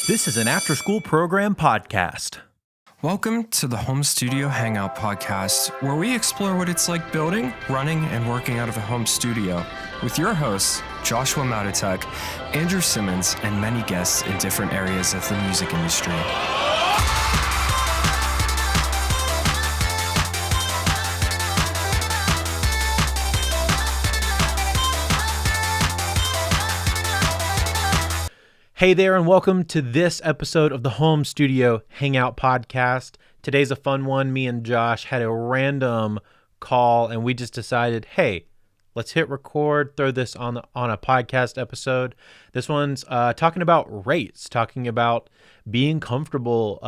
This is an after-school program podcast. Welcome to the Home Studio Hangout podcast, where we explore what it's like building, running, and working out of a home studio with your hosts, Joshua Matotek, Andrew Simmons, and many guests in different areas of the music industry. Hey there, and welcome to this episode of the Home Studio Hangout podcast. Today's a fun one. Me and Josh had a random call, and we just decided, hey, let's hit record, throw this on a podcast episode. This one's talking about rates, talking about being comfortable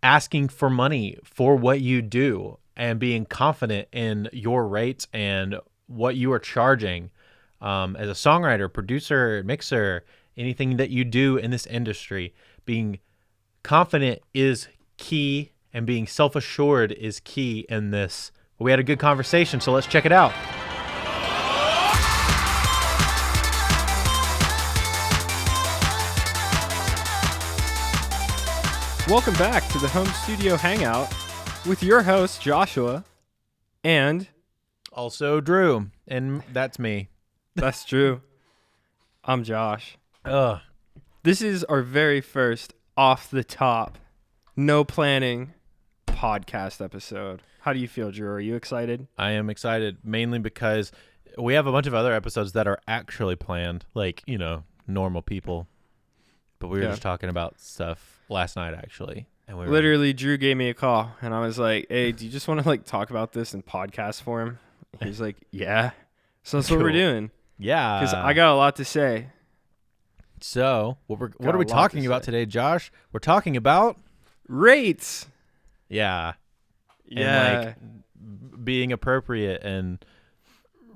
asking for money for what you do, and being confident in your rates and what you are charging as a songwriter, producer, mixer, anything that you do in this industry. Being confident is key, and being self-assured is key in this. We had a good conversation, so let's check it out. Welcome back to the Home Studio Hangout with your host, Joshua, and... Also Drew, and that's me. That's true. I'm Josh. Ugh. This is our very first off-the-top, no planning podcast episode. How do you feel, Drew? Are you excited? I am excited, mainly because we have a bunch of other episodes that are actually planned, like, you know, normal people. But we were just talking about stuff last night, actually. And we Literally, Drew gave me a call, and I was like, hey, do you just want to, talk about this in podcast form? He's like, yeah. So that's what we're doing. Yeah. Because I got a lot to say. So, what are we talking about today, Josh? We're talking about... rates. Yeah. Yeah. And, being appropriate and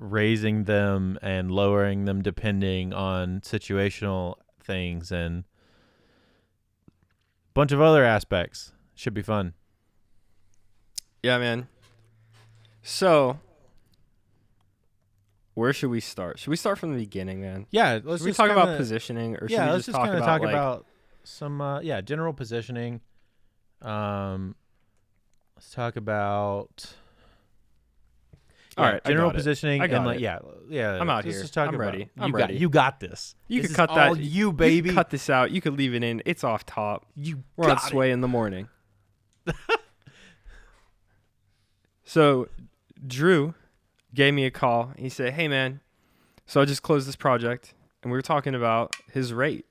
raising them and lowering them depending on situational things and a bunch of other aspects. Should be fun. Yeah, man. So... where should we start? Should we start from the beginning, man? Yeah, let's should we talk about positioning, or should we let's just talk about some general positioning. Let's talk about general positioning and I'm out here. I'm ready. I'm ready. You got this. You this could cut that. You baby. You could cut this out. You could leave it in. It's off top. We're on Sway in the morning. So, Drew gave me a call. He said, hey, man, so I just closed this project, and we were talking about his rate.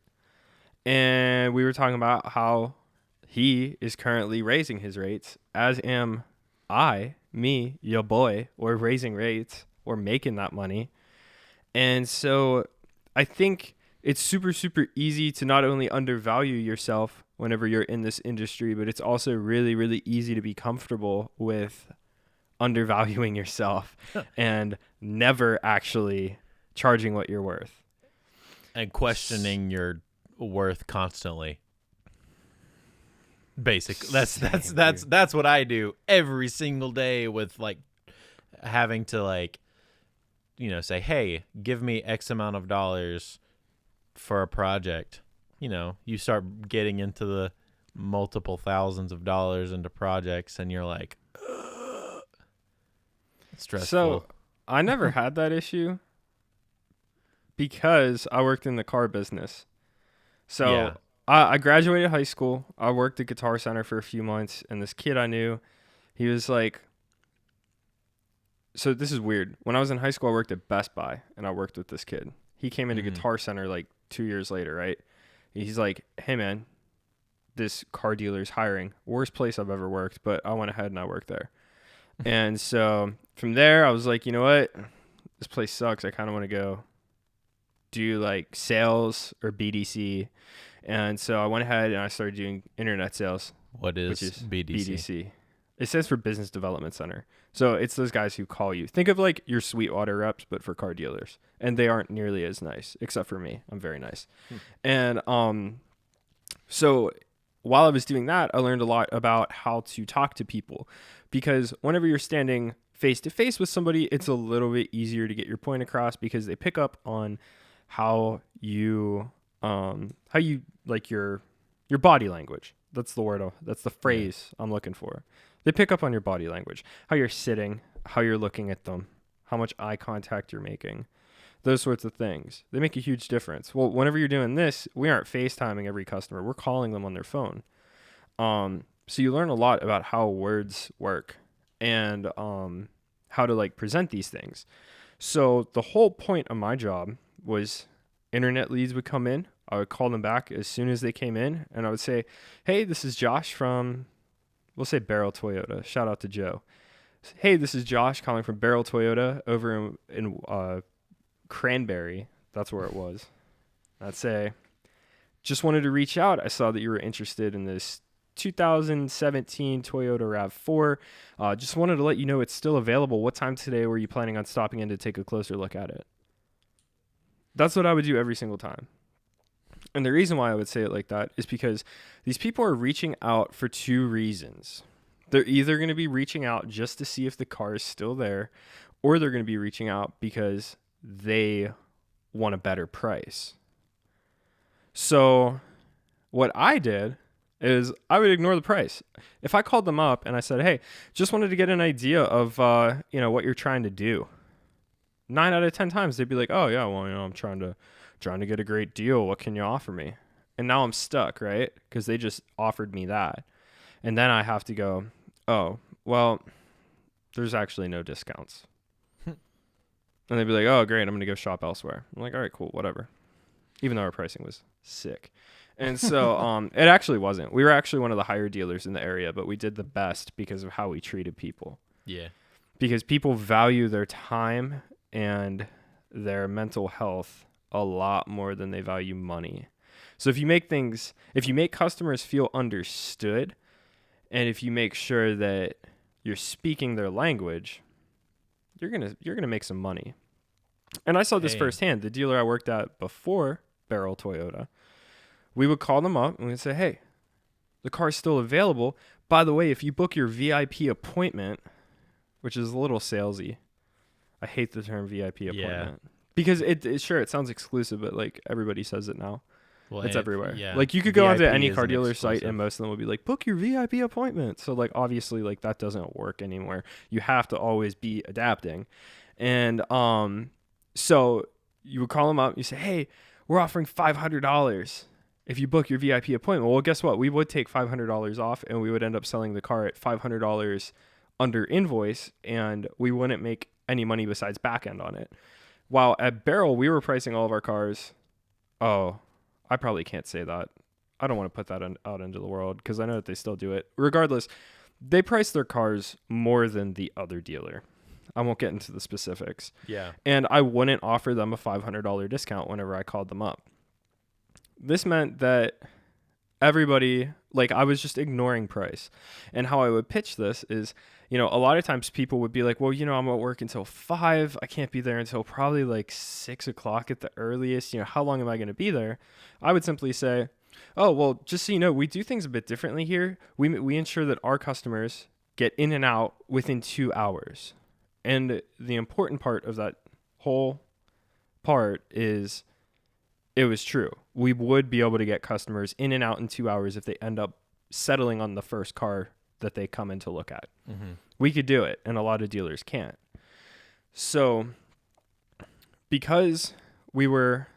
And we were talking about how he is currently raising his rates, as am I, me, your boy, or raising rates or making that money. And so I think it's super, super easy to not only undervalue yourself whenever you're in this industry, but it's also really, really easy to be comfortable with undervaluing yourself and never actually charging what you're worth and questioning your worth constantly. That's what I do every single day with having to say, hey, give me X amount of dollars for a project. You start getting into the multiple thousands of dollars into projects, and you're like, stressful. So I never had that issue because I worked in the car business. So I graduated high school. I worked at Guitar Center for a few months, and this kid I knew, he was like, so this is weird. When I was in high school, I worked at Best Buy, and I worked with this kid. He came into Guitar Center 2 years later, right? He's like, hey, man, this car dealer's hiring. Worst place I've ever worked, but I went ahead and I worked there. And so from there, I was like, you know what? This place sucks. I kind of want to go do sales or BDC. And so I went ahead and I started doing internet sales. Which is BDC? It stands for Business Development Center. So it's those guys who call you. Think of your Sweetwater reps, but for car dealers. And they aren't nearly as nice, except for me. I'm very nice. And so while I was doing that, I learned a lot about how to talk to people. Because whenever you're standing face to face with somebody, it's a little bit easier to get your point across because they pick up on how you like your body language. That's the word. That's the phrase I'm looking for. They pick up on your body language, how you're sitting, how you're looking at them, how much eye contact you're making, those sorts of things. They make a huge difference. Well, whenever you're doing this, we aren't FaceTiming every customer. We're calling them on their phone. So you learn a lot about how words work and how to like present these things. So the whole point of my job was internet leads would come in. I would call them back as soon as they came in, and I would say, hey, this is Josh from, we'll say Barrel Toyota. Shout out to Joe. Hey, this is Josh calling from Barrel Toyota over in Cranberry. That's where it was. I'd say, just wanted to reach out. I saw that you were interested in this 2017 Toyota RAV4. Just wanted to let you know it's still available. What time today were you planning on stopping in to take a closer look at it? That's what I would do every single time. And the reason why I would say it like that is because these people are reaching out for two reasons. They're either going to be reaching out just to see if the car is still there, or they're going to be reaching out because they want a better price. So what I did is I would ignore the price. If I called them up and I said, hey, just wanted to get an idea of, what you're trying to do. 9 out of 10 times they'd be like, oh yeah, well, I'm trying to get a great deal. What can you offer me? And now I'm stuck, right? Because they just offered me that. And then I have to go, oh, well, there's actually no discounts. And they'd be like, oh, great, I'm going to go shop elsewhere. I'm like, all right, cool, whatever. Even though our pricing was sick. And so it actually wasn't. We were actually one of the higher dealers in the area, but we did the best because of how we treated people. Yeah. Because people value their time and their mental health a lot more than they value money. So if you make customers feel understood, and if you make sure that you're speaking their language, you're gonna make some money. And I saw this firsthand. The dealer I worked at before Barrel Toyota, we would call them up and we'd say, hey, the car's still available. By the way, if you book your VIP appointment, which is a little salesy. I hate the term VIP appointment. Because it sounds exclusive, but like everybody says it now. Well, it's everywhere. Yeah. Like you could go onto any car dealer site and most of them will be like, book your VIP appointment. So like obviously like that doesn't work anymore. You have to always be adapting. And so you would call them up, you say, hey, we're offering $500 if you book your VIP appointment. Well, guess what? We would take $500 off and we would end up selling the car at $500 under invoice, and we wouldn't make any money besides back end on it. While at Barrel, we were pricing all of our cars. Oh, I probably can't say that. I don't want to put that out into the world because I know that they still do it. Regardless, they price their cars more than the other dealer. I won't get into the specifics. Yeah. And I wouldn't offer them a $500 discount whenever I called them up. This meant that everybody, like I was just ignoring price. And how I would pitch this is, a lot of times people would be like, well, I'm at work until 5. I can't be there until probably like 6 o'clock at the earliest. How long am I going to be there? I would simply say, oh, well, just so you know, we do things a bit differently here. We ensure that our customers get in and out within 2 hours. And the important part of that whole part is it was true. We would be able to get customers in and out in 2 hours if they end up settling on the first car that they come in to look at. Mm-hmm. We could do it, and a lot of dealers can't. So because we were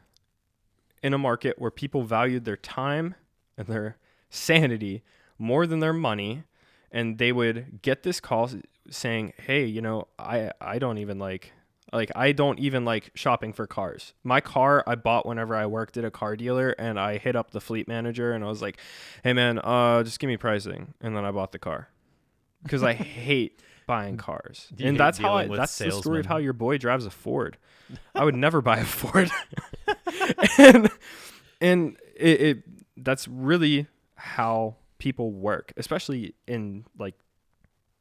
in a market where people valued their time and their sanity more than their money, and they would get this call saying, hey, I don't even like shopping for cars. My car I bought whenever I worked at a car dealer, and I hit up the fleet manager and I was like, hey man, just give me pricing. And then I bought the car because I hate buying cars. And that's the story of how your boy drives a Ford. I would never buy a Ford. and that's really how people work, especially in like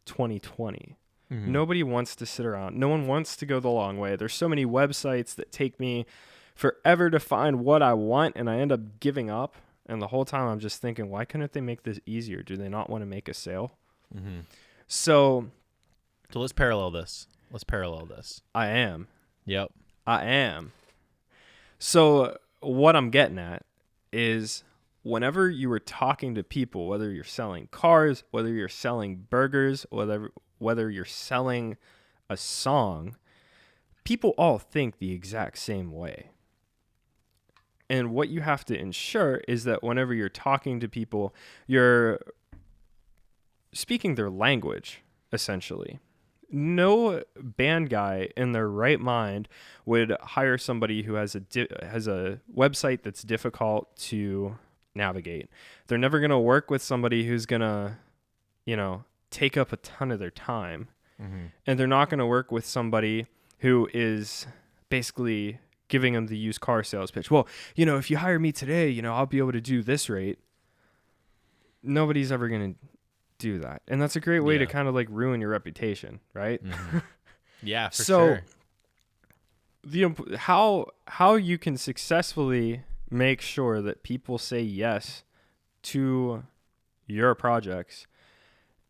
2020. Mm-hmm. Nobody wants to sit around. No one wants to go the long way. There's so many websites that take me forever to find what I want, and I end up giving up. And the whole time I'm just thinking, why couldn't they make this easier? Do they not want to make a sale? Mm-hmm. So let's parallel this. I am. Yep. I am. So what I'm getting at is whenever you were talking to people, whether you're selling cars, whether you're selling burgers, whether you're selling a song, people all think the exact same way. And what you have to ensure is that whenever you're talking to people, you're speaking their language, essentially. No band guy in their right mind would hire somebody who has a website that's difficult to navigate. They're never going to work with somebody who's going to, take up a ton of their time. Mm-hmm. And they're not going to work with somebody who is basically giving them the used car sales pitch. Well, if you hire me today, I'll be able to do this rate. Nobody's ever going to do that. And that's a great way to kind of like ruin your reputation, right? Mm-hmm. Yeah, for sure. How you can successfully make sure that people say yes to your projects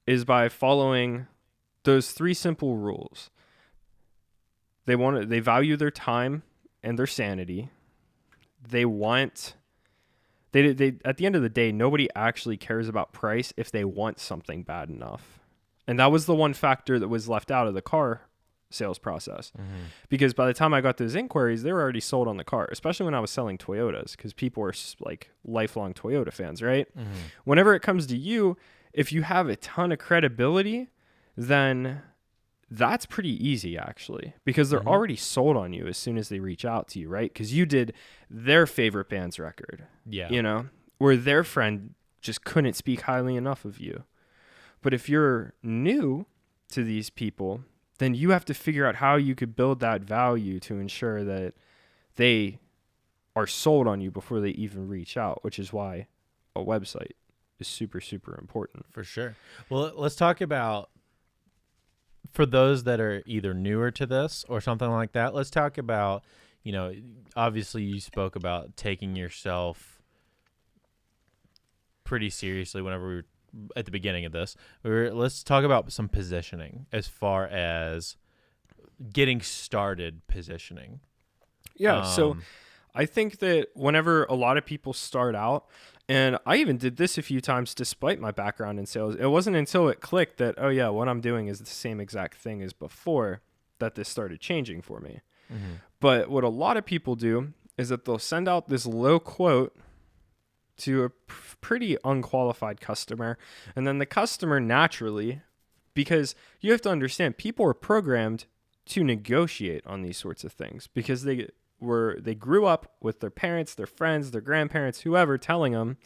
is by following those 3 simple rules. They value their time and their sanity. They at the end of the day, nobody actually cares about price if they want something bad enough. And that was the one factor that was left out of the car sales process. Mm-hmm. Because by the time I got those inquiries, they were already sold on the car, especially when I was selling Toyotas, because people are like lifelong Toyota fans, right? Mm-hmm. Whenever it comes to you, if you have a ton of credibility, then that's pretty easy, actually, because they're already sold on you as soon as they reach out to you, right? Because you did their favorite band's record, where their friend just couldn't speak highly enough of you. But if you're new to these people, then you have to figure out how you could build that value to ensure that they are sold on you before they even reach out, which is why a website is super, super important. For sure. Well, let's talk about, for those that are either newer to this or something like that, let's talk about, obviously you spoke about taking yourself pretty seriously whenever we were at the beginning of this. Let's talk about some positioning as far as getting started positioning. Yeah. So I think that whenever a lot of people start out, and I even did this a few times despite my background in sales, it wasn't until it clicked that, oh yeah, what I'm doing is the same exact thing as before that this started changing for me. Mm-hmm. But what a lot of people do is that they'll send out this low quote to a pretty unqualified customer. And then the customer naturally, because you have to understand, people are programmed to negotiate on these sorts of things because they grew up with their parents, their friends, their grandparents, whoever, telling them,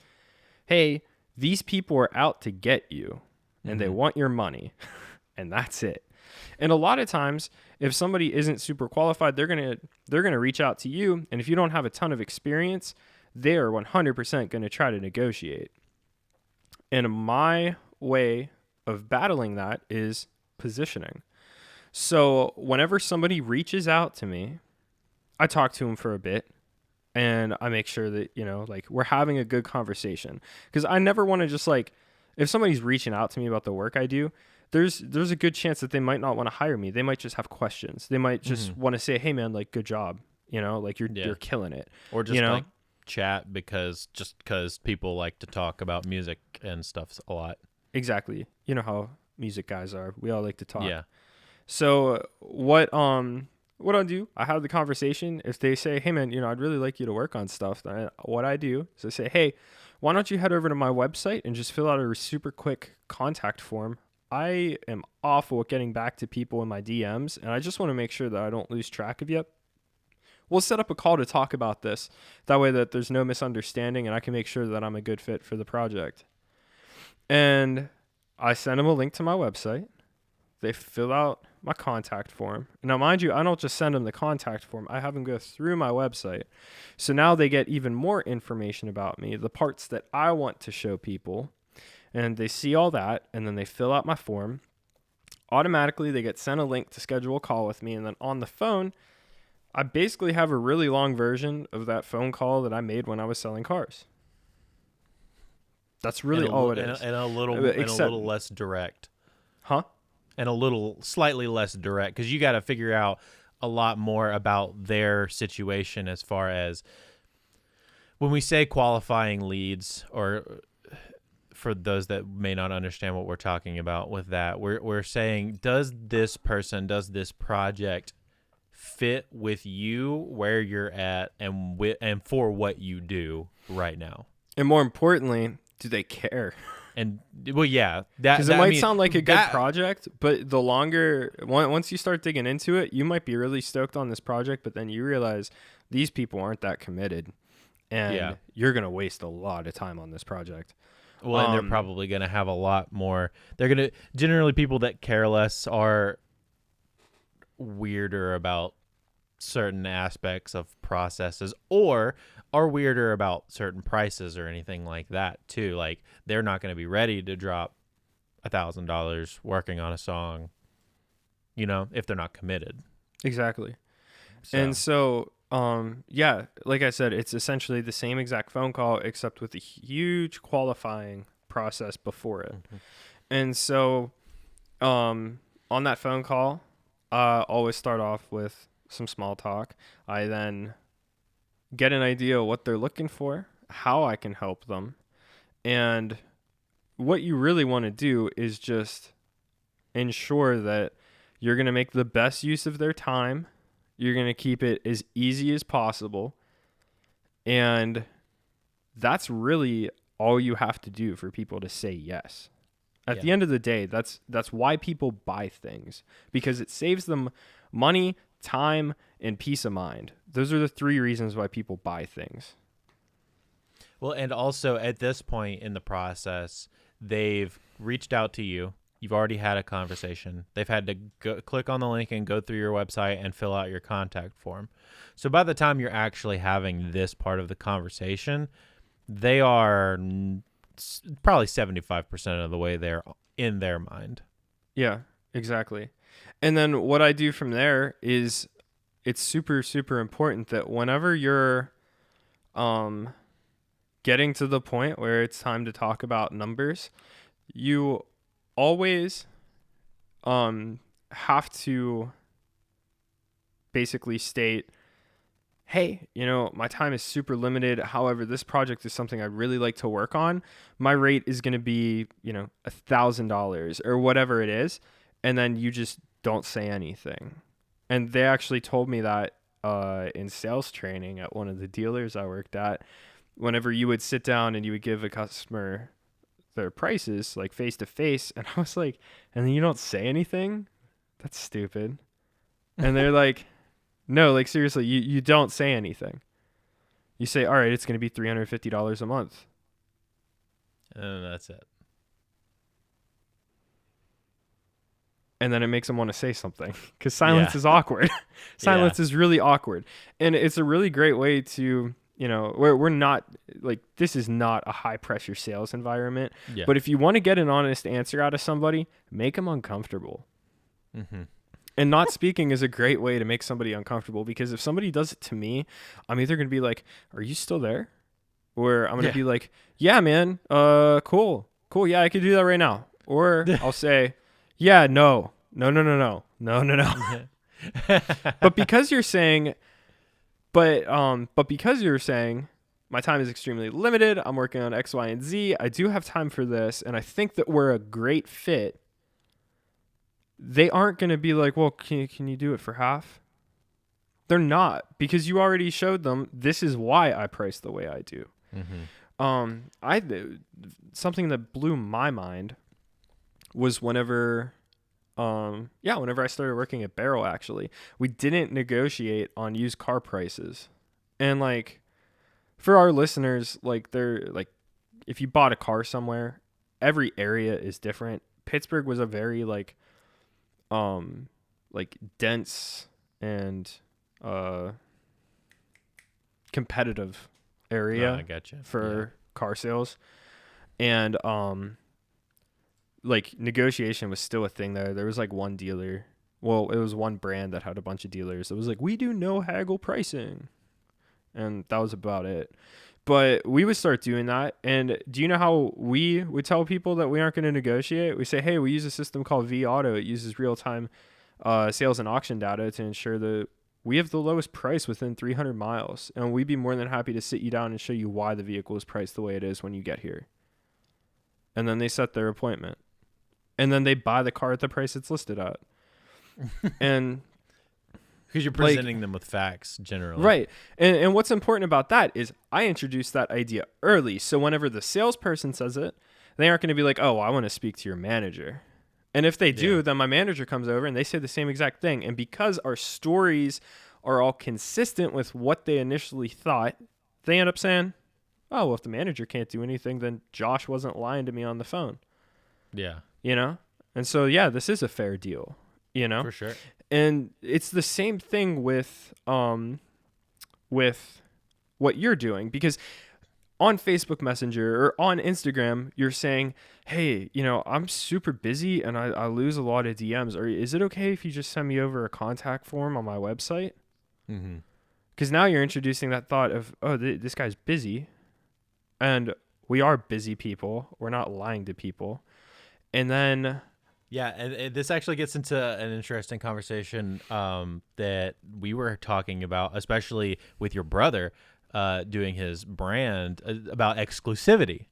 hey, these people are out to get you and they want your money. And that's it. And a lot of times, if somebody isn't super qualified, they're gonna reach out to you. And if you don't have a ton of experience, they are 100% going to try to negotiate. And my way of battling that is positioning. So whenever somebody reaches out to me, I talk to them for a bit and I make sure that, we're having a good conversation. Because I never want to just if somebody's reaching out to me about the work I do, there's a good chance that they might not want to hire me. They might just have questions. They might just want to say, hey man, good job. You're killing it. Or just chat because people like to talk about music and stuff a lot. Exactly. You know how music guys are. We all like to talk. Yeah. So what I'll do, I have the conversation. If they say, hey man, I'd really like you to work on stuff, then what I do is I say, hey, why don't you head over to my website and just fill out a super quick contact form. I am awful at getting back to people in my DMs, and I just want to make sure that I don't lose track of you. We'll set up a call to talk about this. That way that there's no misunderstanding and I can make sure that I'm a good fit for the project. And I send them a link to my website. They fill out my contact form. Now, mind you, I don't just send them the contact form. I have them go through my website. So now they get even more information about me, the parts that I want to show people. And they see all that, and then they fill out my form. Automatically, they get sent a link to schedule a call with me. And then on the phone, I basically have a really long version of that phone call that I made when I was selling cars. That's really all it is. And a little less direct. Huh? And a little slightly less direct, because you got to figure out a lot more about their situation as far as When we say qualifying leads, or for those that may not understand what we're talking about with that, we're saying, does this project fit with you where you're at and for what you do right now? And more importantly, do they care? And well, yeah, because it might sound like a good project, but the longer once you start digging into it, you might be really stoked on this project, but then you realize these people aren't that committed, and you're gonna waste a lot of time on this project. Well, and they're probably gonna have a lot more. They're gonna generally, people that care less are weirder about certain aspects of processes, or are weirder about certain prices or anything like that too. Like, they're not going to be ready to drop $1,000 working on a song, if they're not committed. Exactly. And so like I said, it's essentially the same exact phone call except with a huge qualifying process before it. Mm-hmm. And so on that phone call, I always start off with some small talk. I then get an idea of what they're looking for, how I can help them. And what you really want to do is just ensure that you're going to make the best use of their time. You're going to keep it as easy as possible. And that's really all you have to do for people to say yes. At the end of the day, that's why people buy things, because it saves them money, time, and peace of mind. Those are the 3 reasons why people buy things. Well, and also at this point in the process, they've reached out to you. You've already had a conversation. They've had to click on the link and go through your website and fill out your contact form. So by the time you're actually having this part of the conversation, they are probably 75% of the way there in their mind. Yeah, exactly. And then what I do from there is, it's super, super important that whenever you're getting to the point where it's time to talk about numbers, you always have to basically state, hey, my time is super limited. However, this project is something I really like to work on. My rate is going to be, $1,000 or whatever it is. And then you just don't say anything. And they actually told me that in sales training at one of the dealers I worked at, whenever you would sit down and you would give a customer their prices, like face to face. And I was like, and then you don't say anything? That's stupid. And they're like, no, like seriously, you don't say anything. You say, all right, it's going to be $350 a month. And that's it. And then it makes them want to say something, because silence is awkward. Silence is really awkward. And it's a really great way to, we're not, like, this is not a high pressure sales environment. Yeah. But if you want to get an honest answer out of somebody, make them uncomfortable. Mm-hmm. And not speaking is a great way to make somebody uncomfortable, because if somebody does it to me, I'm either going to be like, are you still there? Or I'm going to be like, yeah, man, cool. Yeah, I could do that right now. Or I'll say, yeah, no. But because you're saying, my time is extremely limited, I'm working on X, Y, and Z, I do have time for this, and I think that we're a great fit, they aren't going to be like, well, can you do it for half? They're not, because you already showed them this is why I price the way I do. Mm-hmm. Something that blew my mind was whenever I started working at Barrel, actually, we didn't negotiate on used car prices. And like, for our listeners, like, they're like, if you bought a car somewhere, every area is different. Pittsburgh was a very like dense and competitive area I gotcha. for car sales. And like, negotiation was still a thing there. There was like one dealer. Well, it was one brand that had a bunch of dealers. It was like, we do no haggle pricing. And that was about it. But we would start doing that. And do you know how we would tell people that we aren't going to negotiate? We say, hey, we use a system called V Auto. It uses real-time sales and auction data to ensure that we have the lowest price within 300 miles, and we'd be more than happy to sit you down and show you why the vehicle is priced the way it is when you get here. And then they set their appointment. And then they buy the car at the price it's listed at. And because you're presenting them with facts generally. Right. And what's important about that is I introduced that idea early. So whenever the salesperson says it, they aren't going to be like, oh, I want to speak to your manager. And if they do, then my manager comes over and they say the same exact thing. And because our stories are all consistent with what they initially thought, they end up saying, oh, well, if the manager can't do anything, then Josh wasn't lying to me on the phone. Yeah. You know? And so, yeah, this is a fair deal, you know? For sure. And it's the same thing with what you're doing, because on Facebook Messenger or on Instagram, you're saying, hey, you know, I'm super busy and I lose a lot of DMs. Or is it okay if you just send me over a contact form on my website? Mm-hmm. Because now you're introducing that thought of, oh, this guy's busy. And we are busy people. We're not lying to people. And then... Yeah, and this actually gets into an interesting conversation that we were talking about, especially with your brother doing his brand, about exclusivity.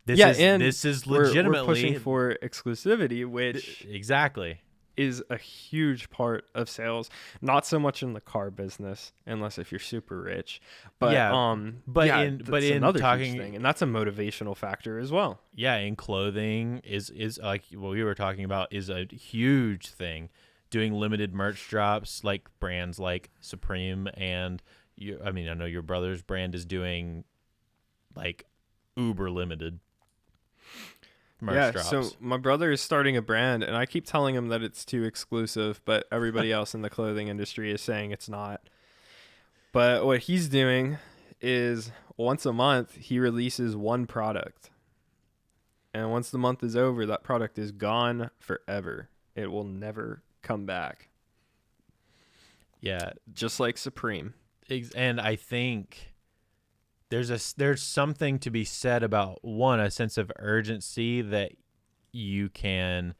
This is legitimately we're pushing for exclusivity, which exactly is a huge part of sales. Not so much in the car business, unless if you're super rich. But that's another huge thing, and that's a motivational factor as well. Yeah, in clothing is like what we were talking about is a huge thing. Doing limited merch drops like brands like Supreme and I know your brother's brand is doing like uber limited merch drops. So my brother is starting a brand, and I keep telling him that it's too exclusive, but everybody else in the clothing industry is saying it's not. But what he's doing is once a month, he releases one product. And once the month is over, that product is gone forever. It will never come back. Yeah. Just like Supreme. And I think there's something to be said about, one, a sense of urgency that you can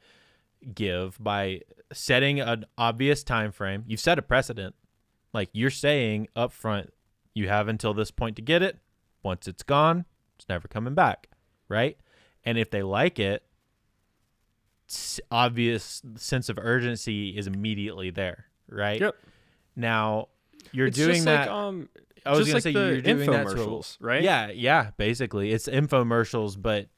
give by setting an obvious time frame. You've set a precedent. Like you're saying up front, you have until this point to get it. Once it's gone, it's never coming back, right? And if they like it, obvious sense of urgency is immediately there, right? Yep. Now you're it's doing just that. Like, I was just gonna like say the you're doing that infomercials, right? Yeah. Basically, it's infomercials, but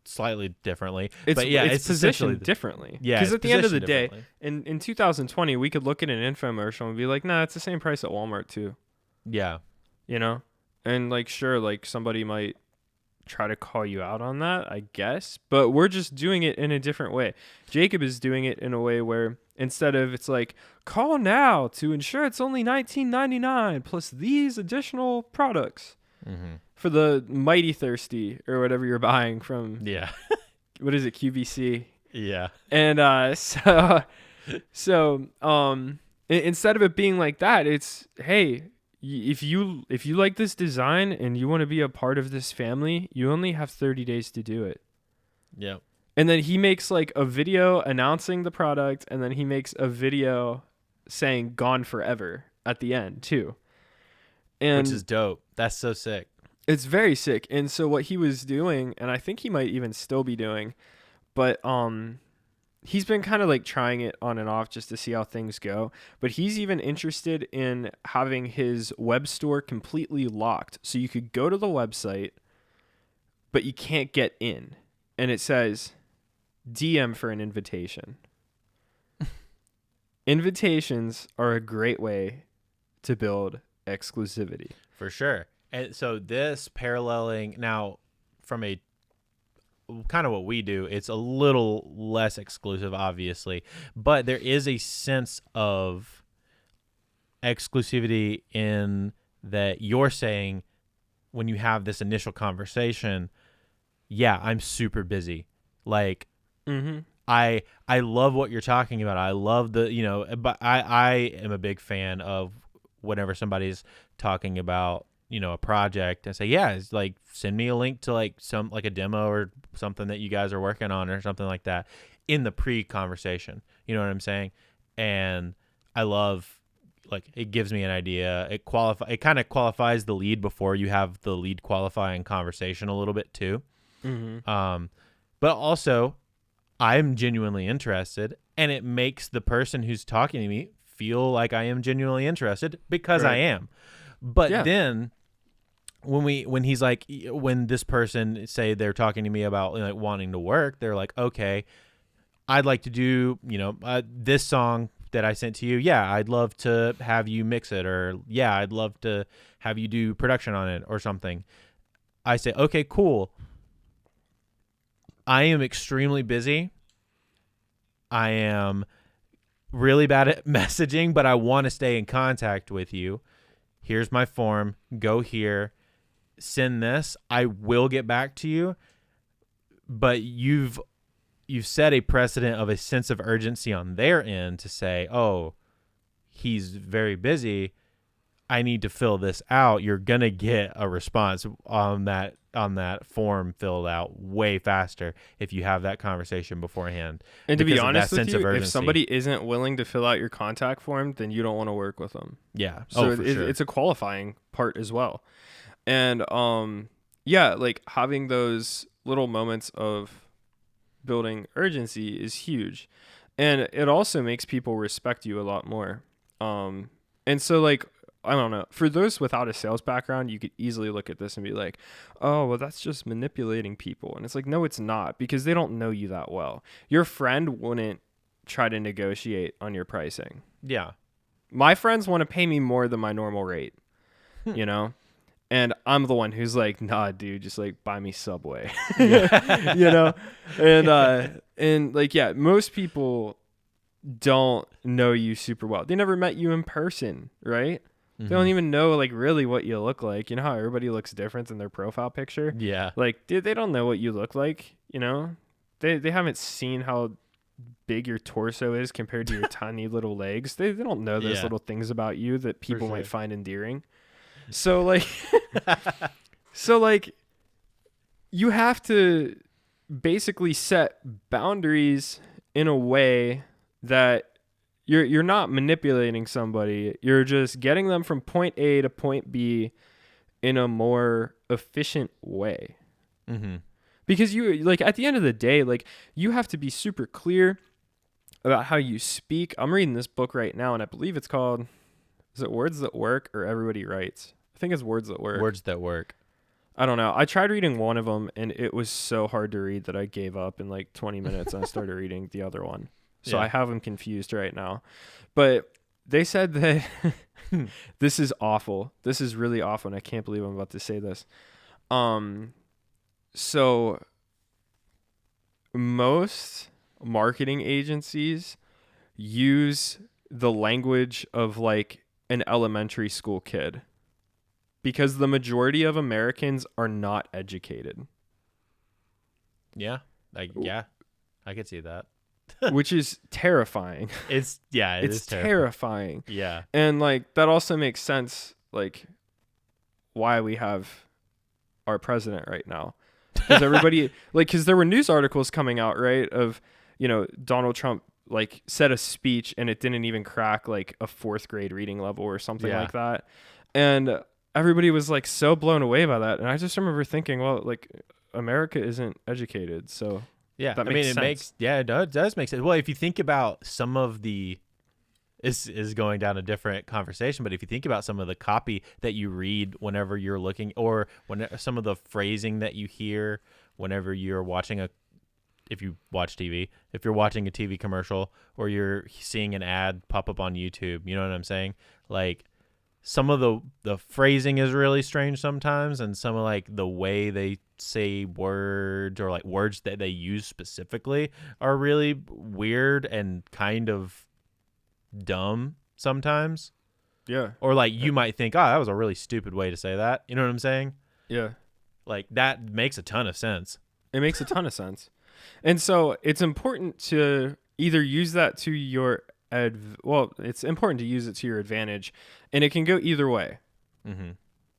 slightly differently. It's positioned differently. Yeah, because at the end of the day, differently. in 2020, we could look at an infomercial and be like, "Nah, it's the same price at Walmart too." Yeah, you know, and like, sure, like somebody might try to call you out on that, I guess, but we're just doing it in a different way. Jacob is doing it in a way where instead of it's like, call now to ensure it's only $19.99 plus these additional products for the mighty thirsty or whatever you're buying from. Yeah. What is it? QVC. Yeah. And so instead of it being like that, it's, hey, if you like this design and you want to be a part of this family, you only have 30 days to do it. Yep. And then he makes like a video announcing the product, and then he makes a video saying gone forever at the end too. And which is dope. That's so sick. It's very sick. And so what he was doing, and I think he might even still be doing, but he's been kind of like trying it on and off just to see how things go. But he's even interested in having his web store completely locked. So you could go to the website, but you can't get in. And it says, DM for an invitation. Invitations are a great way to build exclusivity. For sure. And so this paralleling now from a kind of what we do, it's a little less exclusive, obviously, but there is a sense of exclusivity in that you're saying when you have this initial conversation, yeah, I'm super busy. Like, I love what you're talking about. I love but I am a big fan of whenever somebody's talking about, a project, and say, yeah, it's like, send me a link to like a demo or something that you guys are working on or something like that in the pre-conversation. You know what I'm saying? And I love like it gives me an idea. It kind of qualifies the lead before you have the lead qualifying conversation a little bit too. But also I'm genuinely interested, and it makes the person who's talking to me feel like I am genuinely interested because I am. But then when he's like, when this person say they're talking to me about like wanting to work, they're like, okay, I'd like to do, this song that I sent to you. Yeah, I'd love to have you mix it, or yeah, I'd love to have you do production on it or something. I say, okay, cool. I am extremely busy. I am really bad at messaging, but I want to stay in contact with you. Here's my form. Go here. Send this. I will get back to you. But you've set a precedent of a sense of urgency on their end to say, oh, he's very busy. I need to fill this out. You're going to get a response on that form filled out way faster if you have that conversation beforehand. And to be honest with you, if somebody isn't willing to fill out your contact form, then you don't want to work with them. Yeah. So it's a qualifying part as well. And like having those little moments of building urgency is huge. And it also makes people respect you a lot more. And so like, I don't know. For those without a sales background, you could easily look at this and be like, oh, well, that's just manipulating people. And it's like, no, it's not, because they don't know you that well. Your friend wouldn't try to negotiate on your pricing. Yeah. My friends want to pay me more than my normal rate, And I'm the one who's like, nah, dude, just like buy me Subway, And like, yeah, most people don't know you super well. They never met you in person, right? They don't even know like really what you look like. You know how everybody looks different in their profile picture? Yeah. Like, dude, they don't know what you look like, They haven't seen how big your torso is compared to your tiny little legs. They don't know those little things about you that people might find endearing. So like you have to basically set boundaries in a way that you're not manipulating somebody. You're just getting them from point A to point B in a more efficient way. Because you like at the end of the day, like you have to be super clear about how you speak. I'm reading this book right now, and I believe it's called, is it Words That Work or Everybody Writes? I think it's Words That Work. Words That Work. I don't know. I tried reading one of them, and it was so hard to read that I gave up in like 20 minutes, and I started reading the other one. So I have them confused right now. But they said that this is awful. This is really awful, and I can't believe I'm about to say this. So most marketing agencies use the language of like an elementary school kid because the majority of Americans are not educated. Yeah. I could see that. Which is terrifying. It's terrifying. Yeah. And like that also makes sense like why we have our president right now. Because everybody because there were news articles coming out, right, of Donald Trump like said a speech and it didn't even crack like a 4th grade reading level or something like that. And everybody was like so blown away by that. And I just remember thinking, well, like America isn't educated, so yeah, that makes sense. It does make sense. Well, if you think about some of the, this is going down a different conversation, but if you think about some of the copy that you read whenever you're looking, or when some of the phrasing that you hear whenever you're watching if you watch TV, if you're watching a TV commercial or you're seeing an ad pop up on YouTube, you know what I'm saying? Like some of the phrasing is really strange sometimes, and some of like the way they say words or like words that they use specifically are really weird and kind of dumb sometimes. Yeah. Or like you might think, oh, that was a really stupid way to say that. You know what I'm saying? Yeah. Like that makes a ton of sense. It makes a ton of sense. And so it's important to either use that to your it's important to use it to your advantage, and it can go either way.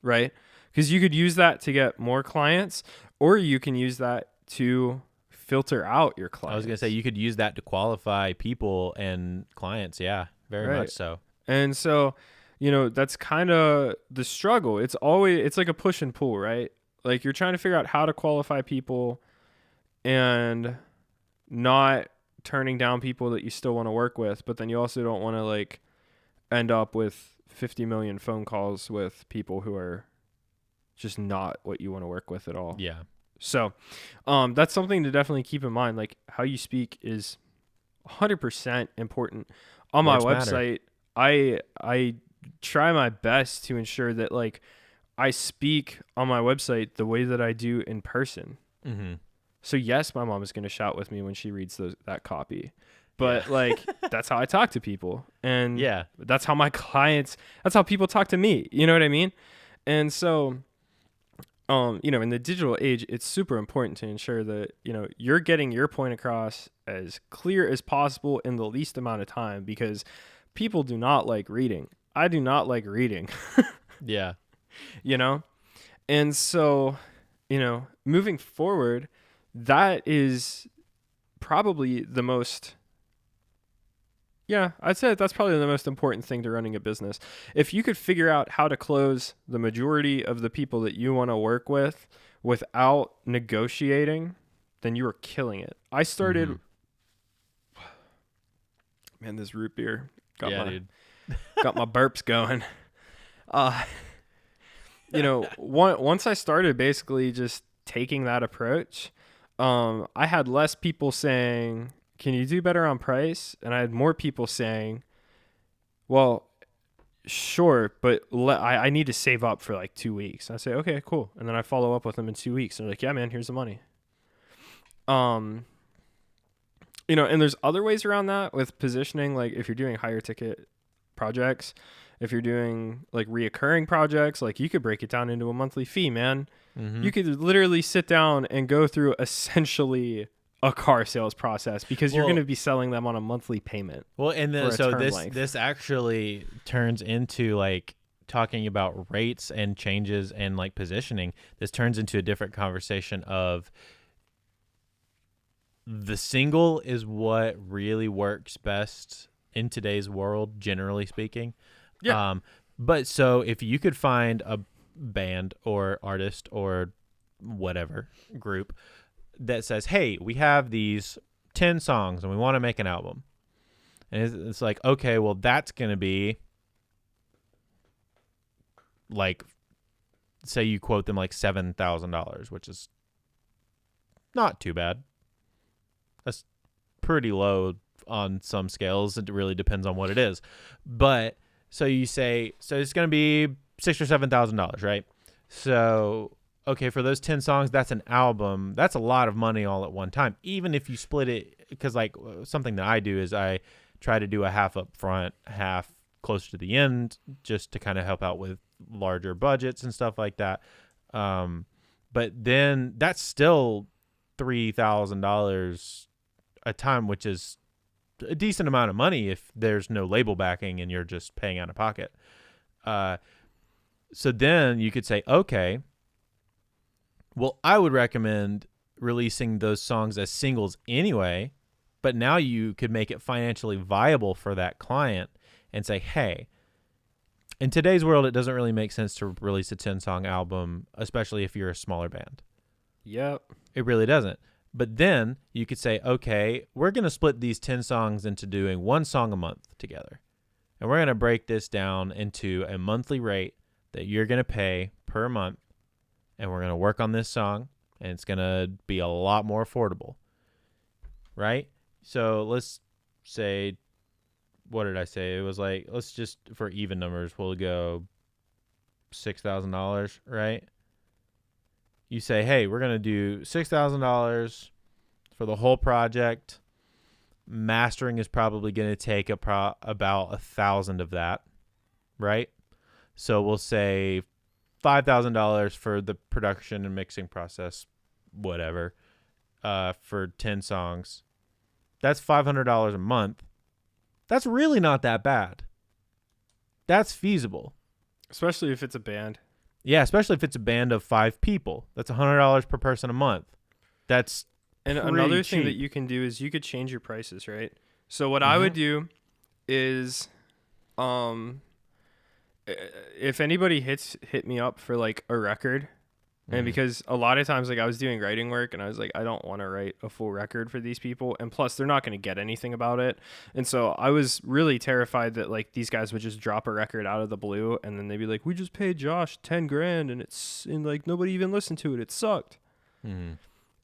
Right? Because you could use that to get more clients, or you can use that to filter out your clients. I was going to say you could use that to qualify people and clients. Yeah, very much so. And so, that's kind of the struggle. It's like a push and pull, right? Like you're trying to figure out how to qualify people and not turning down people that you still want to work with, but then you also don't want to like end up with 50 million phone calls with people who are just not what you want to work with at all. Yeah. So, that's something to definitely keep in mind. Like how you speak is 100% important. On my Words matter. website, I try my best to ensure that like I speak on my website the way that I do in person. Mm-hmm. So yes, my mom is going to shout with me when she reads that copy. But Yeah. like that's how I talk to people. And Yeah. that's how that's how people talk to me. You know what I mean? And so in the digital age, it's super important to ensure that, you're getting your point across as clear as possible in the least amount of time, because people do not like reading. I do not like reading, Yeah. And so, moving forward, that is probably the most, yeah, I'd say that's probably the most important thing to running a business. If you could figure out how to close the majority of the people that you want to work with without negotiating, then you are killing it. I started, man, this root beer got Dude. got my burps going. Once I started basically just taking that approach, I had less people saying, can you do better on price? And I had more people saying, well, sure, but I need to save up for like 2 weeks. And I say, okay, cool. And then I follow up with them in 2 weeks. And they're like, yeah, man, here's the money. And there's other ways around that with positioning. Like if you're doing higher ticket projects, if you're doing like reoccurring projects, like you could break it down into a monthly fee, man. Mm-hmm. You could literally sit down and go through essentially a car sales process, because you're going to be selling them on a monthly payment. Well, and then for a so term this length. this actually turns into like talking about rates and changes and like positioning. This turns into a different conversation of the single is what really works best in today's world, generally speaking. Yeah. But so if you could find a band or artist or whatever group that says, hey, we have these 10 songs and we want to make an album. And it's like, okay, well, that's going to be like, say you quote them like $7,000, which is not too bad. That's pretty low on some scales. It really depends on what it is. But so you say, so it's going to be $6,000 or $7,000, right? So, okay, for those 10 songs, that's an album. That's a lot of money all at one time. Even if you split it, because like something that I do is I try to do a half up front, half closer to the end, just to kind of help out with larger budgets and stuff like that. But then that's still $3,000 a time, which is a decent amount of money if there's no label backing and you're just paying out of pocket. So then you could say, okay, well, I would recommend releasing those songs as singles anyway, but now you could make it financially viable for that client and say, hey, in today's world, it doesn't really make sense to release a 10-song album, especially if you're a smaller band. Yep. It really doesn't. But then you could say, okay, we're going to split these 10 songs into doing one song a month together. And we're going to break this down into a monthly rate that you're going to pay per month. And we're going to work on this song, and it's going to be a lot more affordable. Right? So let's say, what did I say? It was like, let's just, for even numbers, we'll go $6,000, right? You say, hey, we're going to do $6,000 for the whole project. Mastering is probably going to take about 1,000 of that, right? So we'll say $5,000 for the production and mixing process, whatever, for 10 songs. That's $500 a month. That's really not that bad. That's feasible. Especially if it's a band. Yeah, especially if it's a band of 5 people. That's $100 per person a month. That's And pretty another cheap. thing that you can do is you could change your prices, right? So what I would do is um, if anybody hit me up for like a record, and because a lot of times like I was doing writing work and I was like, I don't want to write a full record for these people, and plus they're not going to get anything about it. And so I was really terrified that like these guys would just drop a record out of the blue and then they'd be like, we just paid Josh 10 grand and like nobody even listened to it, it sucked.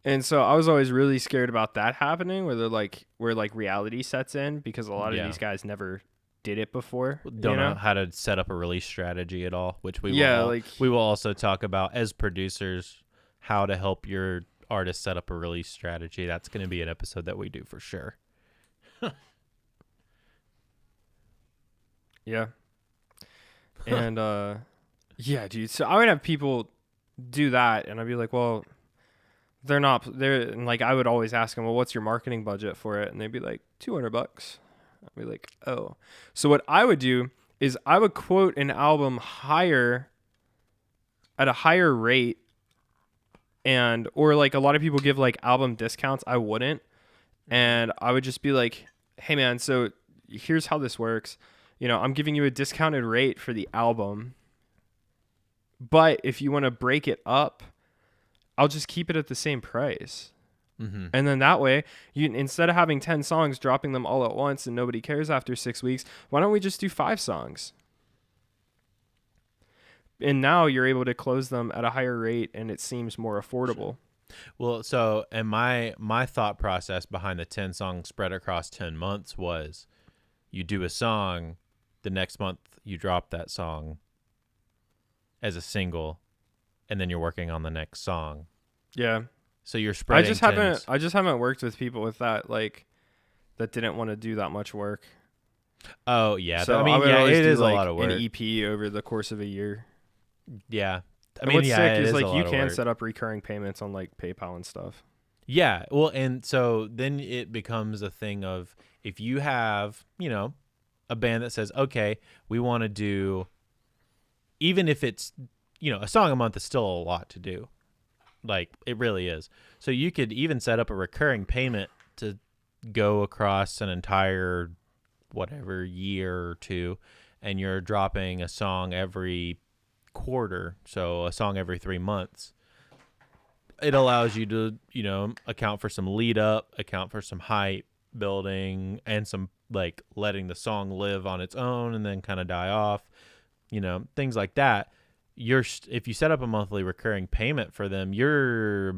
And so I was always really scared about that happening, where reality sets in, because a lot of these guys never did it before. Don't know how to set up a release strategy at all, which we will also talk about as producers, how to help your artist set up a release strategy. That's going to be an episode that we do for sure. Yeah. And yeah, dude. So I would have people do that and I'd be like, well, and like I would always ask them, well, what's your marketing budget for it? And they'd be like, $200. I'd be like, oh. So what I would do is I would quote an album at a higher rate, or like a lot of people give like album discounts. I wouldn't. And I would just be like, hey man, so here's how this works. You know, I'm giving you a discounted rate for the album, but if you want to break it up, I'll just keep it at the same price. And then that way, instead of having 10 songs, dropping them all at once and nobody cares after 6 weeks, why don't we just do 5 songs? And now you're able to close them at a higher rate and it seems more affordable. Well, so, and my thought process behind the 10 songs spread across 10 months was, you do a song, the next month you drop that song as a single, and then you're working on the next song. Yeah. So you're spreading. I just haven't worked with people with that, like, that didn't want to do that much work. Oh yeah, so I mean, yeah, it is like a lot of work. An EP over the course of a year. Yeah, I mean, what's sick is like you can set up recurring payments on like PayPal and stuff. Yeah, well, and so then it becomes a thing of, if you have, you know, a band that says, okay, we want to do, even if it's, you know, a song a month is still a lot to do. Like, it really is. So you could even set up a recurring payment to go across an entire, whatever, year or two, and you're dropping a song every quarter, so a song every 3 months. It allows you to, you know, account for some lead up, account for some hype building, and some, like, letting the song live on its own and then kind of die off, you know, things like that. If you set up a monthly recurring payment for them, you're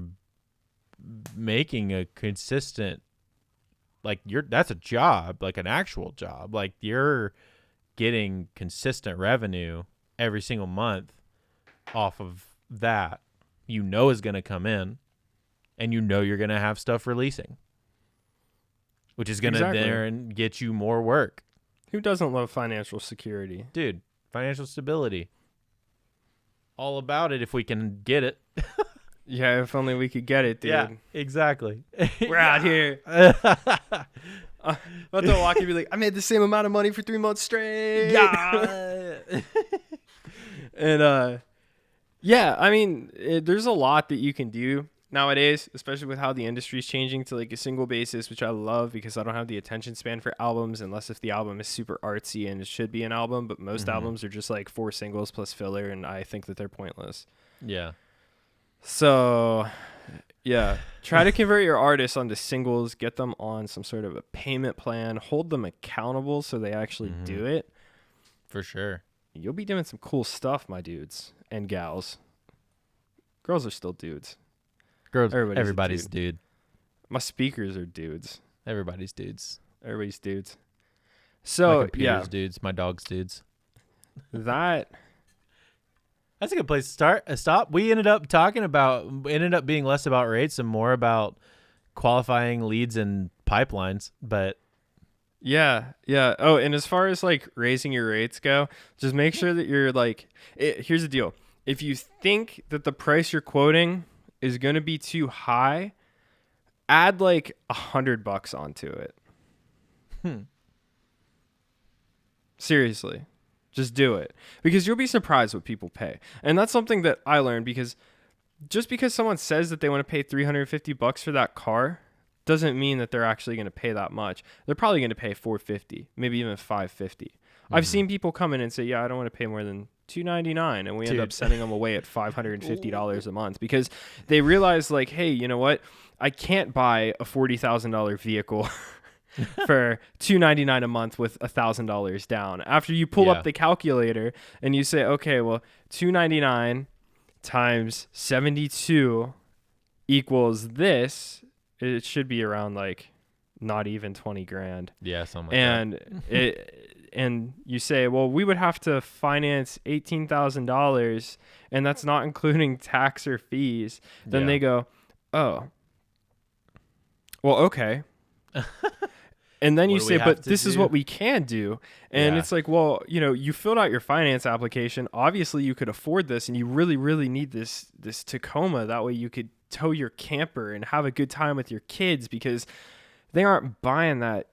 making a consistent, like, that's a job, like an actual job. Like, you're getting consistent revenue every single month off of that, you know, is going to come in, and you know you're going to have stuff releasing, which is going to there and get you more work. Who doesn't love financial security? Dude, financial stability. All about it if we can get it. Yeah, if only we could get it, dude. Yeah, exactly. We're out here. About to walk and be like, I made the same amount of money for 3 months straight. Yeah. And yeah, I mean, there's a lot that you can do nowadays, especially with how the industry is changing to like a single basis, which I love because I don't have the attention span for albums unless if the album is super artsy and it should be an album, but most albums are just like 4 singles plus filler, and I think that they're pointless. Yeah. So yeah, try to convert your artists onto singles, get them on some sort of a payment plan, hold them accountable so they actually do it. For sure. You'll be doing some cool stuff, my dudes and gals. Girls are still dudes. Girls, everybody's dude. My speakers are dudes. Everybody's dudes. Everybody's dudes. So, my computer's dudes. My dog's dudes. That's a good place to stop. We ended up being less about rates and more about qualifying leads and pipelines, but yeah. Oh, and as far as like raising your rates go, just make sure that you're like, here's the deal. If you think that the price you're quoting is going to be too high, add like $100 onto it. Seriously, just do it, because you'll be surprised what people pay. And that's something that I learned, because just because someone says that they want to pay $350 for that car doesn't mean that they're actually going to pay that much. They're probably going to pay $450, maybe even $550. I've seen people come in and say, yeah, I don't want to pay more than $299, and we end up sending them away at $550 a month because they realize, like, hey, you know what? I can't buy a $40,000 vehicle for $299 a month with $1,000 down. After you pull up the calculator and you say, okay, well, $299 times 72 equals this, it should be around like not even 20 grand. Yeah, something like that. And you say, well, we would have to finance $18,000 and that's not including tax or fees. Then they go, oh, well, okay. And then you say, but this is what we can do. And it's like, well, you know, you filled out your finance application. Obviously you could afford this and you really, really need this Tacoma. That way you could tow your camper and have a good time with your kids, because they aren't buying that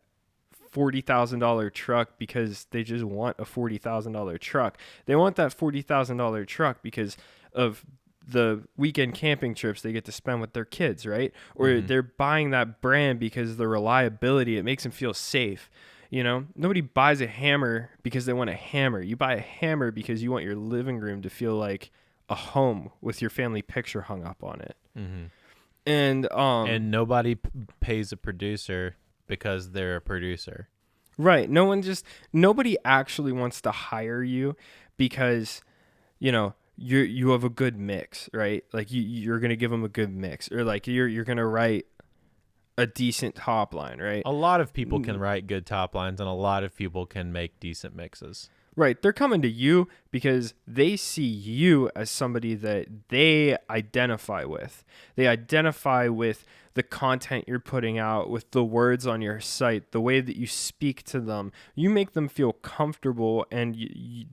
$40,000 truck because they just want a $40,000 truck. They want that $40,000 truck because of the weekend camping trips they get to spend with their kids, right? Or they're buying that brand because of the reliability. It makes them feel safe. You know, nobody buys a hammer because they want a hammer. You buy a hammer because you want your living room to feel like a home with your family picture hung up on it. And nobody pays a producer because they're a producer. Right. Nobody actually wants to hire you because, you know, you have a good mix, right? Like you're going to give them a good mix, or like you're going to write a decent top line, right? A lot of people can write good top lines and a lot of people can make decent mixes. Right. They're coming to you because they see you as somebody that they identify with. They identify with the content you're putting out, with the words on your site, the way that you speak to them. You make them feel comfortable, and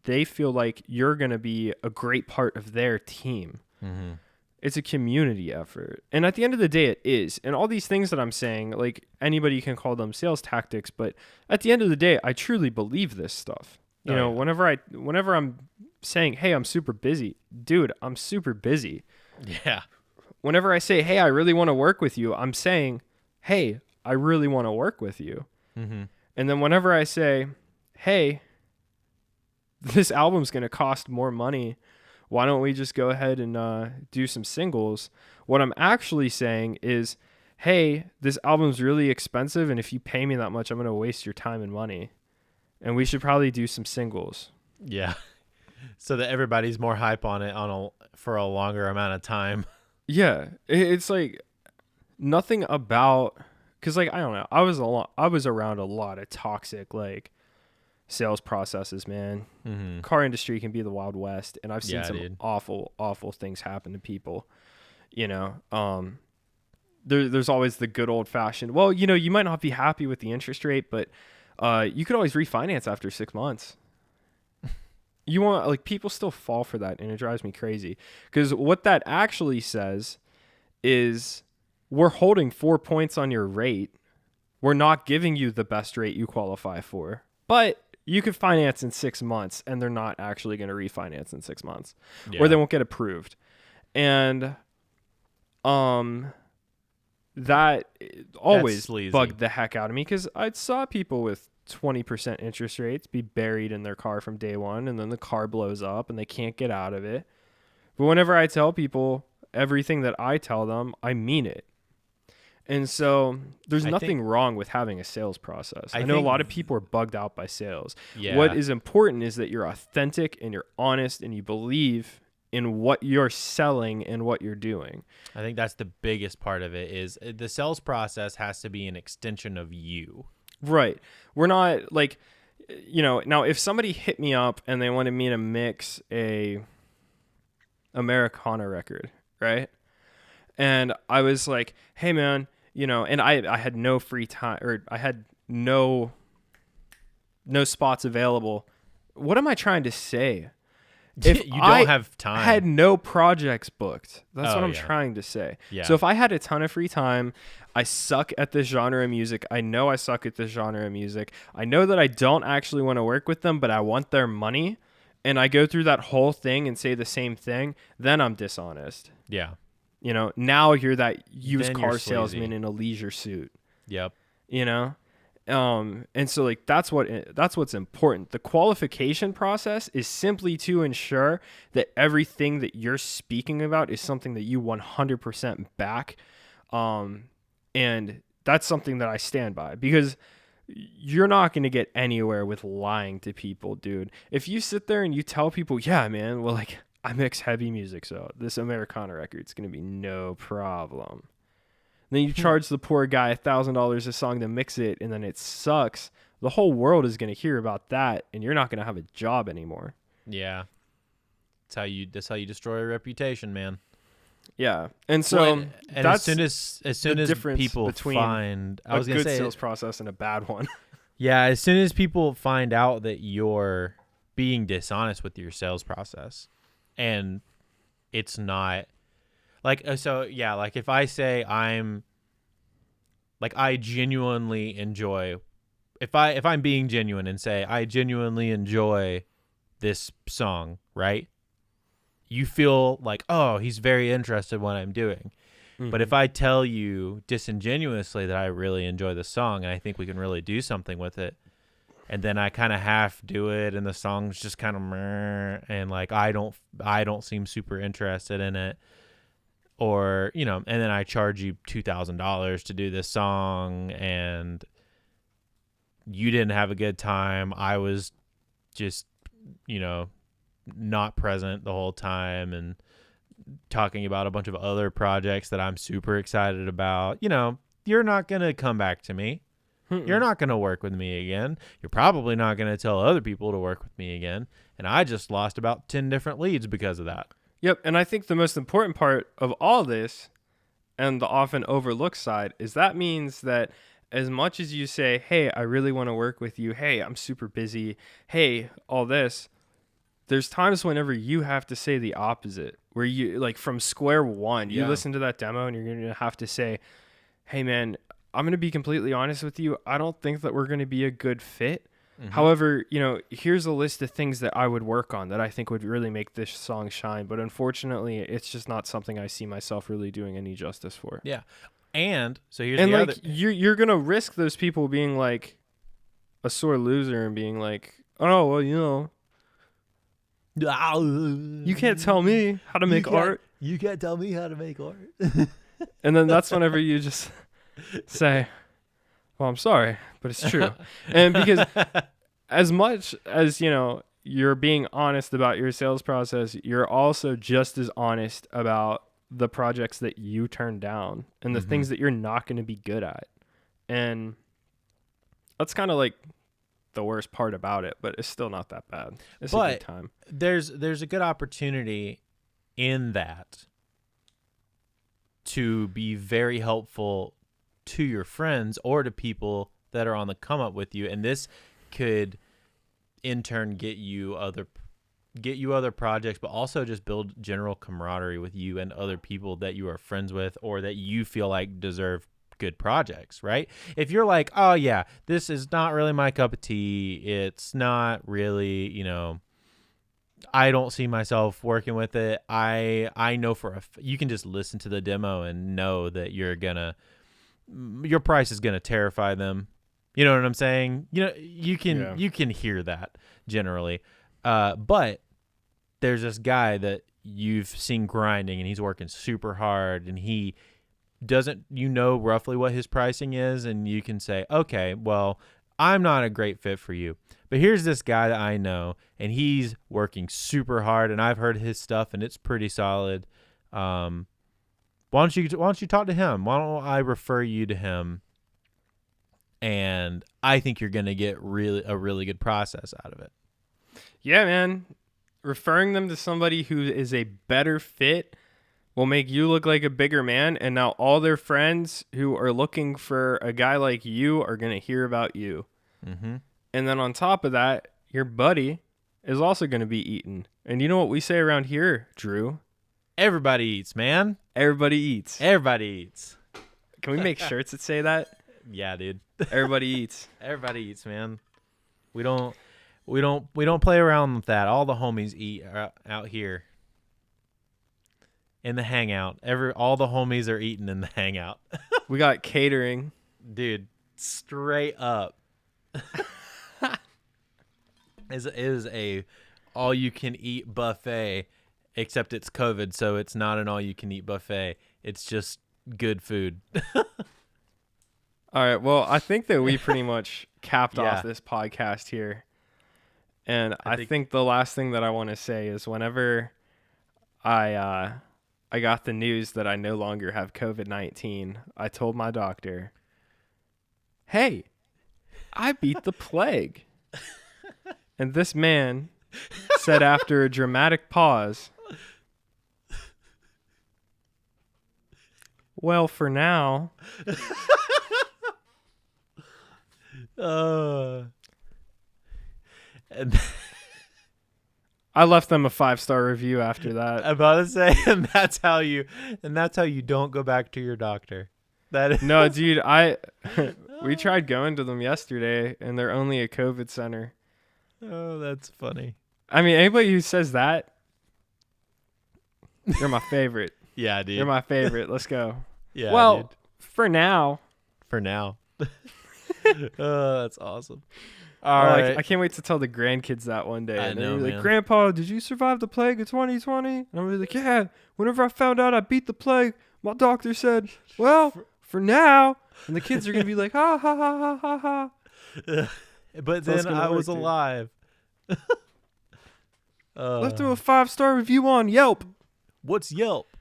they feel like you're going to be a great part of their team. It's a community effort. And at the end of the day, it is. And all these things that I'm saying, like, anybody can call them sales tactics, but at the end of the day, I truly believe this stuff. You know, whenever I'm saying, hey, I'm super busy, dude, I'm super busy. Yeah. Whenever I say, hey, I really want to work with you, I'm saying, hey, I really want to work with you. And then whenever I say, hey, this album's going to cost more money, why don't we just go ahead and do some singles? What I'm actually saying is, hey, this album's really expensive, and if you pay me that much, I'm going to waste your time and money. And we should probably do some singles. Yeah. So that everybody's more hype on it for a longer amount of time. Yeah. It's like nothing about, cause like, I don't know. I was around a lot of toxic, like, sales processes, man. Car industry can be the Wild West. And I've seen some awful, awful things happen to people, you know? There's always the good old fashioned, well, you know, you might not be happy with the interest rate, but you could always refinance after 6 months. You want, like, people still fall for that, and it drives me crazy. Because what that actually says is we're holding 4 points on your rate. We're not giving you the best rate you qualify for. But you could finance in 6 months, and they're not actually going to refinance in 6 months. Or they won't get approved. And that always bugged the heck out of me, because I saw people with 20% interest rates be buried in their car from day one, and then the car blows up and they can't get out of it. But whenever I tell people everything that I tell them, I mean it. And so there's nothing wrong with having a sales process. I know a lot of people are bugged out by sales. Yeah. What is important is that you're authentic and you're honest and you believe in what you're selling and what you're doing. I think that's the biggest part of it, is the sales process has to be an extension of you. Right. We're not like, you know, now if somebody hit me up and they wanted me to mix a Americana record, right? And I was like, hey man, you know, and I had no free time, or I had no spots available. What am I trying to say? If you don't have time. I had no projects booked. That's what I'm trying to say. Yeah. So if I had a ton of free time, I suck at this genre of music. I know I suck at this genre of music. I know that I don't actually want to work with them, but I want their money, and I go through that whole thing and say the same thing, then I'm dishonest. Yeah. You know, now you're that used Then car you're salesman sleazy. in a leisure suit. Yep. You know? And so like that's what's important. The qualification process is simply to ensure that everything that you're speaking about is something that you 100% back. And that's something that I stand by, because you're not going to get anywhere with lying to people, dude. If you sit there and you tell people, yeah, man, well, like, I mix heavy music, so this Americana record's going to be no problem. Then you charge the poor guy $1,000 a song to mix it, and then it sucks. The whole world is going to hear about that, and you're not going to have a job anymore. Yeah. That's how you destroy a reputation, man. Yeah. And so well, and that's as soon as people find a good sales process and a bad one. Yeah, as soon as people find out that you're being dishonest with your sales process, and it's not like, so yeah, like if I say I genuinely enjoy, if I'm being genuine and say I genuinely enjoy this song, right? You feel like, oh, he's very interested in what I'm doing. Mm-hmm. But if I tell you disingenuously that I really enjoy the song and I think we can really do something with it, and then I kind of half do it and the song's just kind of meh, and like I don't seem super interested in it, or, you know, and then I charge you $2,000 to do this song and you didn't have a good time. I was just, you know, not present the whole time and talking about a bunch of other projects that I'm super excited about. You know, you're not going to come back to me. You're not going to work with me again. You're probably not going to tell other people to work with me again. And I just lost about 10 different leads because of that. Yep. And I think the most important part of all this, and the often overlooked side, is that means that as much as you say, hey, I really want to work with you. Hey, I'm super busy. Hey, all this. There's times whenever you have to say the opposite, where you, like, from square one, you listen to that demo and you're going to have to say, hey, man, I'm going to be completely honest with you. I don't think that we're going to be a good fit. Mm-hmm. However, you know, here's a list of things that I would work on that I think would really make this song shine. But unfortunately, it's just not something I see myself really doing any justice for. Yeah. And so here's the other. You're going to risk those people being like a sore loser and being like, oh, well, you know, you can't tell me how to make art. You can't tell me how to make art. And then that's whenever you just say, well, I'm sorry, but it's true. And because as much as, you know, you're being honest about your sales process, you're also just as honest about the projects that you turn down and the things that you're not going to be good at. And that's kind of like the worst part about it, but it's still not that bad. It's a good time. There's a good opportunity in that to be very helpful to your friends or to people that are on the come up with you, and this could in turn get you other projects, but also just build general camaraderie with you and other people that you are friends with or that you feel like deserve good projects, right? If you're like, oh yeah, this is not really my cup of tea, it's not really, you know, I don't see myself working with it, I know you can just listen to the demo and know that your price is gonna terrify them. You know what I'm saying? You know, you can hear that generally. But there's this guy that you've seen grinding and he's working super hard and he doesn't, you know, roughly what his pricing is, and you can say, okay, well, I'm not a great fit for you, but here's this guy that I know and he's working super hard and I've heard his stuff and it's pretty solid. Why don't you talk to him? Why don't I refer you to him? And I think you're going to get a really good process out of it. Yeah, man. Referring them to somebody who is a better fit will make you look like a bigger man. And now all their friends who are looking for a guy like you are going to hear about you. Mm-hmm. And then on top of that, your buddy is also going to be eaten. And you know what we say around here, Drew? Everybody eats, man. Everybody eats. Everybody eats. Can we make shirts that say that? Yeah, dude. Everybody eats. Everybody eats, man. We don't play around with that. All the homies eat out here in the Hangout. All the homies are eating in the Hangout. We got catering, dude. Straight up. is a all-you-can-eat buffet, except it's COVID, so it's not an all-you-can-eat buffet. It's just good food. All right. Well, I think that we pretty much capped Yeah. off this podcast here. And I think the last thing that I want to say is whenever I got the news that I no longer have COVID-19, I told my doctor, "Hey, I beat the plague." And this man said after a dramatic pause, "Well, for now." And I left them a 5-star review after that. I'm about to say, and that's how you don't go back to your doctor. That is, No, dude, we tried going to them yesterday, and they're only a COVID center. oh, that's funny. I mean, anybody who says that, you're my favorite. Yeah, dude. You're my favorite. Let's go. Yeah, Well, dude. for now. For now. Oh, that's awesome. All right. I can't wait to tell the grandkids that one day. I And they're know, gonna be man. like, "Grandpa, did you survive the plague of 2020?" And I'm gonna be like, "Yeah. Whenever I found out I beat the plague, my doctor said, well, for now." And the kids are gonna be like, "Ha ha ha ha ha ha." But So it's then gonna I work, was dude. alive. Left him a 5-star review on Yelp. What's Yelp?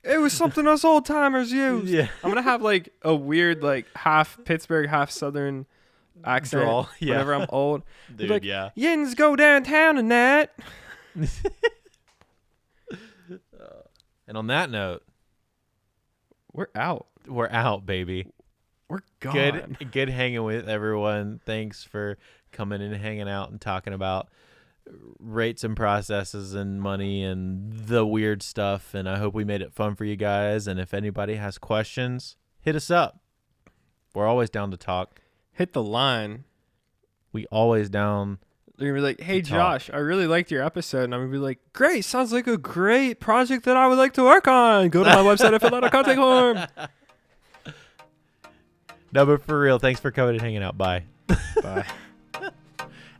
It was something us old timers used. Yeah. I'm gonna have like a weird like half Pittsburgh, half Southern accent Drawl, yeah. whenever I'm old. Be Dude, like, yeah. "Yins go downtown and that." And on that note, We're out. we're out, baby. We're gone. Good hanging with everyone. Thanks for coming and hanging out and talking about rates and processes and money and the weird stuff. And I hope we made it fun for you guys. And if anybody has questions, hit us up. We're always down to talk. Hit the line. We always down. They're gonna be like, "Hey, To talk. Josh, I really liked your episode," and I'm gonna be like, "Great, sounds like a great project that I would like to work on. Go to my website and fill out a contact form." No, but for real, thanks for coming and hanging out. Bye. Bye.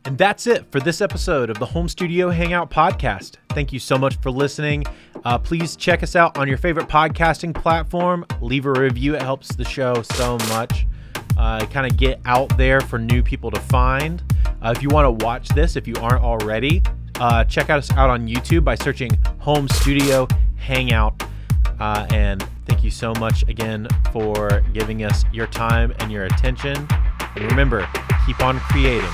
And that's it for this episode of the Home Studio Hangout podcast. Thank you so much for listening. Please check us out on your favorite podcasting platform. Leave a review. It helps the show so much. Kind of get out there for new people to find. If you want to watch this, if you aren't already, check us out on YouTube by searching Home Studio Hangout. And thank you so much again for giving us your time and your attention. And remember, keep on creating.